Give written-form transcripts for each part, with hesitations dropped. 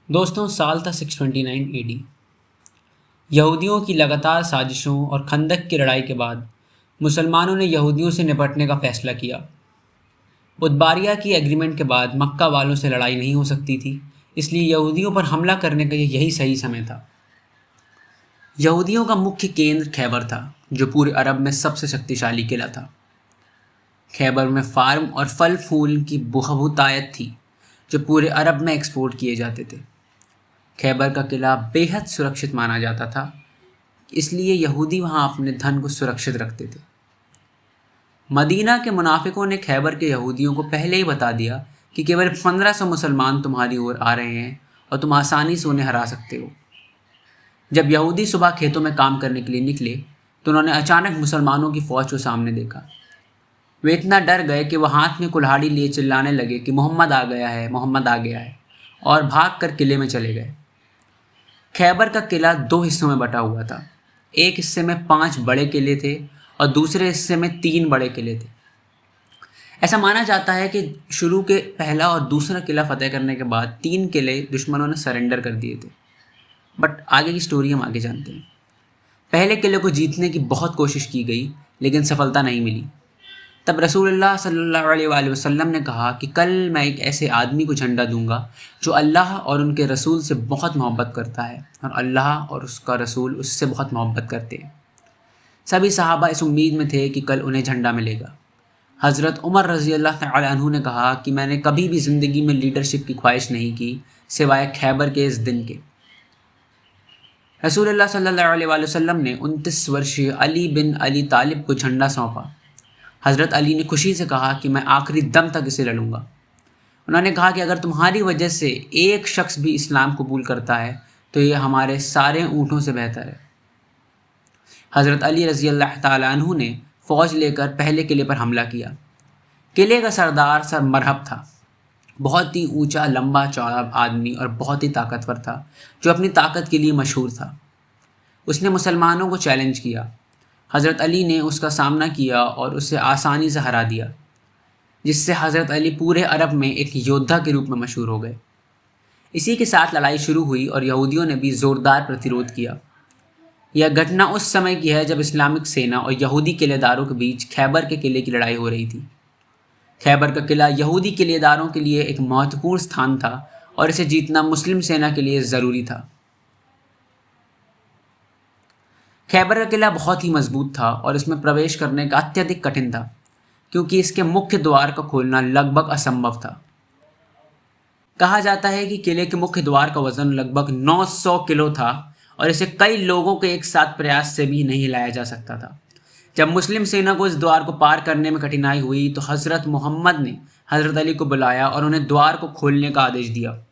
दोस्तों, साल था 629 AD। यहूदियों की लगातार साजिशों और खंदक की लड़ाई के बाद मुसलमानों ने यहूदियों से निपटने का फैसला किया। उदबारिया की एग्रीमेंट के बाद मक्का वालों से लड़ाई नहीं हो सकती थी, इसलिए यहूदियों पर हमला करने का यही सही समय था। यहूदियों का मुख्य केंद्र खैबर था, जो पूरे अरब में सबसे शक्तिशाली किला था। खैबर में फार्म और फल फूल की बहुतायत थी, जो पूरे अरब में एक्सपोर्ट किए जाते थे। खैबर का किला बेहद सुरक्षित माना जाता था, इसलिए यहूदी वहाँ अपने धन को सुरक्षित रखते थे। मदीना के मुनाफिकों ने खैबर के यहूदियों को पहले ही बता दिया कि केवल 1500 मुसलमान तुम्हारी ओर आ रहे हैं और तुम आसानी से उन्हें हरा सकते हो। जब यहूदी सुबह खेतों में काम करने के लिए निकले तो उन्होंने अचानक मुसलमानों की फौज को सामने देखा। वे इतना डर गए कि वह हाथ में कुल्हाड़ी लिए चिल्लाने लगे कि मोहम्मद आ गया है, मोहम्मद आ गया है, और भाग कर किले में चले गए। खैबर का किला दो हिस्सों में बटा हुआ था। एक हिस्से में 5 बड़े किले थे और दूसरे हिस्से में 3 बड़े किले थे। ऐसा माना जाता है कि शुरू के पहला और दूसरा किला फतेह करने के बाद 3 किले दुश्मनों ने सरेंडर कर दिए थे। बट आगे की स्टोरी हम आगे जानते हैं। पहले किले को जीतने की बहुत कोशिश की गई, लेकिन सफलता नहीं मिली। तब रसूलुल्लाह सल्लल्लाहु अलैहि वसल्लम ने कहा कि कल मैं एक ऐसे आदमी को झंडा दूंगा जो अल्लाह और उनके रसूल से बहुत मोहब्बत करता है और अल्लाह और उसका रसूल उससे बहुत मोहब्बत करते हैं। सभी सहाबा इस उम्मीद में थे कि कल उन्हें झंडा मिलेगा। हज़रत उमर रज़ी अल्लाह तआला अन्हु ने कहा कि मैंने कभी भी ज़िंदगी में लीडरशिप की ख्वाहिश नहीं की सिवाय खैबर के इस दिन के। रसूलुल्लाह सल्लल्लाहु अलैहि वसल्लम ने 29 वर्षीय अली बिन अली तालिब को झंडा सौंपा। हज़रत अली ने खुशी से कहा कि मैं आखिरी दम तक इसे लड़ूंगा। उन्होंने कहा कि अगर तुम्हारी वजह से एक शख्स भी इस्लाम कबूल करता है तो ये हमारे सारे ऊँटों से बेहतर है। हज़रत अली रज़ी अल्लाह तआला अन्हु ने फ़ौज लेकर पहले किले पर हमला किया। किले का सरदार सर मरहब था। बहुत ही ऊंचा, लंबा चौड़ा आदमी और बहुत ही ताकतवर था, जो अपनी ताकत के लिए मशहूर था। उसने मुसलमानों को चैलेंज किया। हज़रत अली ने उसका सामना किया और उसे आसानी से हरा दिया, जिससे हज़रत अली पूरे अरब में एक योद्धा के रूप में मशहूर हो गए। इसी के साथ लड़ाई शुरू हुई और यहूदियों ने भी ज़ोरदार प्रतिरोध किया। यह घटना उस समय की है जब इस्लामिक सेना और यहूदी किलेदारों के बीच खैबर के किले की लड़ाई हो रही थी। खैबर का किला यहूदी किलेदारों के लिए एक महत्वपूर्ण स्थान था और इसे जीतना मुस्लिम सेना के लिए ज़रूरी था। खैबर का किला बहुत ही मजबूत था और इसमें प्रवेश करने का अत्यधिक कठिन था, क्योंकि इसके मुख्य द्वार का खोलना लगभग असंभव था। कहा जाता है कि किले के मुख्य द्वार का वजन लगभग 900 किलो था और इसे कई लोगों के एक साथ प्रयास से भी नहीं हिलाया जा सकता था। जब मुस्लिम सेना को इस द्वार को पार करने में कठिनाई हुई तो हज़रत मोहम्मद ने हज़रत अली को बुलाया और उन्हें द्वार को खोलने का आदेश दिया।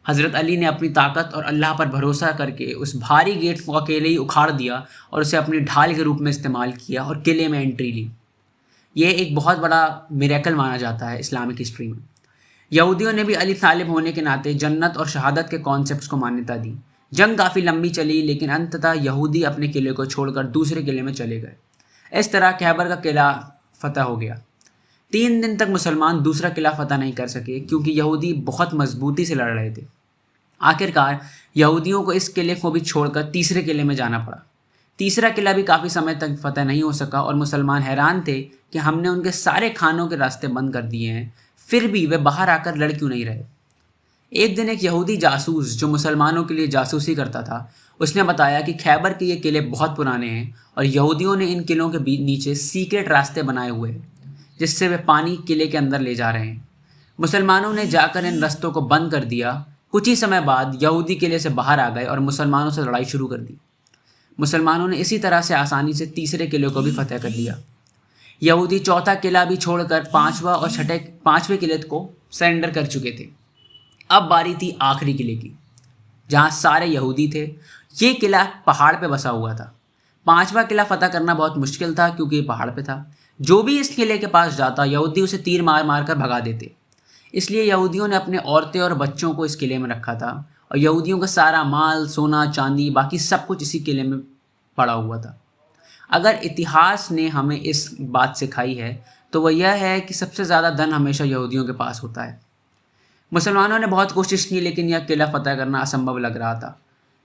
हज़रत अली ने अपनी ताकत और अल्लाह पर भरोसा करके उस भारी गेट को अकेले ही उखाड़ दिया और उसे अपनी ढाल के रूप में इस्तेमाल किया और किले में एंट्री ली। यह एक बहुत बड़ा मिरेकल माना जाता है इस्लामिक हिस्ट्री में। यहूदियों ने भी अली तालिब होने के नाते जन्नत और शहादत के कॉन्सेप्ट्स को मान्यता दी। जंग काफ़ी लंबी चली, लेकिन अंततः यहूदी अपने किले को छोड़कर दूसरे किले में चले गए। इस तरह खैबर का किला फतह हो गया। 3 दिन तक मुसलमान दूसरा किला फतह नहीं कर सके, क्योंकि यहूदी बहुत मजबूती से लड़ रहे थे। आखिरकार यहूदियों को इस किले को भी छोड़कर तीसरे किले में जाना पड़ा। तीसरा किला भी काफ़ी समय तक फतह नहीं हो सका और मुसलमान हैरान थे कि हमने उनके सारे खानों के रास्ते बंद कर दिए हैं, फिर भी वे बाहर आकर लड़ क्यों नहीं रहे। एक दिन एक यहूदी जासूस जो मुसलमानों के लिए जासूसी करता था, उसने बताया कि खैबर के ये किले बहुत पुराने हैं और यहूदियों ने इन किलों के बीच नीचे सीक्रेट रास्ते बनाए हुए हैं, जिससे वे पानी किले के अंदर ले जा रहे हैं। मुसलमानों ने जाकर इन रास्तों को बंद कर दिया। कुछ ही समय बाद यहूदी किले से बाहर आ गए और मुसलमानों से लड़ाई शुरू कर दी। मुसलमानों ने इसी तरह से आसानी से तीसरे किले को भी फतह कर लिया। यहूदी चौथा किला भी छोड़कर पांचवें किले को सरेंडर कर चुके थे। अब बारी थी आखिरी किले की, जहाँ सारे यहूदी थे। ये किला पहाड़ पे बसा हुआ था। 5वां किला फतह करना बहुत मुश्किल था, क्योंकि ये पहाड़ पे था। जो भी इस किले के पास जाता, यहूदी उसे तीर मार मार कर भगा देते। इसलिए यहूदियों ने अपने औरतें और बच्चों को इस किले में रखा था और यहूदियों का सारा माल, सोना चांदी, बाकी सब कुछ इसी किले में पड़ा हुआ था। अगर इतिहास ने हमें इस बात सिखाई है तो वह यह है कि सबसे ज़्यादा धन हमेशा यहूदियों के पास होता है। मुसलमानों ने बहुत कोशिश की, लेकिन यह किला फतह करना असंभव लग रहा था।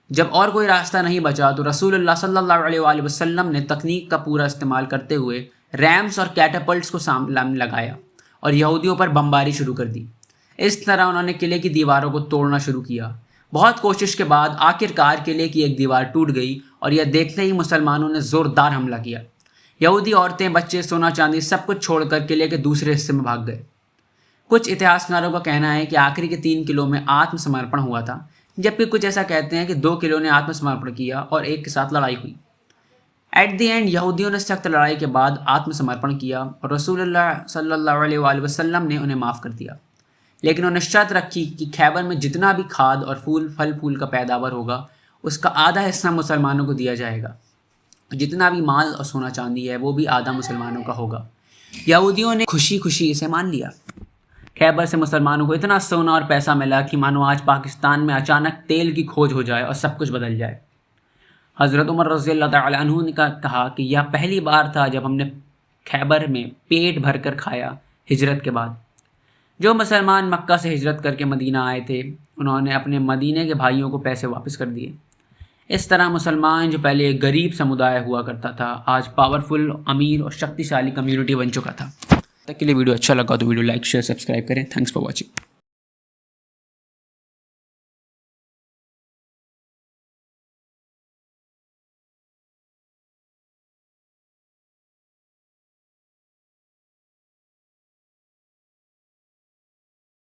जब और कोई रास्ता नहीं बचा तो रसूलुल्लाह सल्लल्लाहु अलैहि वसल्लम ने तकनीक का पूरा इस्तेमाल करते हुए रैम्स और कैटापल्ट्स को सामने लगाया और यहूदियों पर बमबारी शुरू कर दी। इस तरह उन्होंने किले की दीवारों को तोड़ना शुरू किया। बहुत कोशिश के बाद आखिरकार किले की एक दीवार टूट गई और यह देखते ही मुसलमानों ने ज़ोरदार हमला किया। यहूदी औरतें, बच्चे, सोना चांदी सब कुछ छोड़कर किले के दूसरे हिस्से में भाग गए। कुछ इतिहासकारों का कहना है कि आखिरी के 3 किलों में आत्मसमर्पण हुआ था, जबकि कुछ ऐसा कहते हैं कि 2 किलों ने आत्मसमर्पण किया और एक के साथ लड़ाई हुई। एट द एंड यहूदियों ने सख्त लड़ाई के बाद आत्मसमर्पण किया और रसूलुल्लाह सल्लल्लाहु अलैहि वसल्लम ने उन्हें माफ़ कर दिया। लेकिन उन्होंने शर्त रखी कि खैबर में जितना भी खाद और फल फूल का पैदावार होगा उसका आधा हिस्सा मुसलमानों को दिया जाएगा। जितना भी माल और सोना चांदी है वो भी आधा मुसलमानों का होगा। यहूदियों ने खुशी खुशी इसे मान लिया। खैबर से मुसलमानों को इतना सोना और पैसा मिला कि मानो आज पाकिस्तान में अचानक तेल की खोज हो जाए और सब कुछ बदल जाए। हज़रत उमर रज़ियल्लाहु तआला अन्हु ने कहा कि यह पहली बार था जब हमने खैबर में पेट भर कर खाया हिजरत के बाद। जो मुसलमान मक्का से हिजरत करके मदीना आए थे उन्होंने अपने मदीने के भाइयों को पैसे वापस कर दिए। इस तरह मुसलमान जो पहले एक गरीब समुदाय हुआ करता था आज पावरफुल, अमीर और शक्तिशाली कम्युनिटी बन चुका था। तक के लिए वीडियो अच्छा लगा तो वीडियो लाइक, शेयर, सब्सक्राइब करें। Thanks for watching.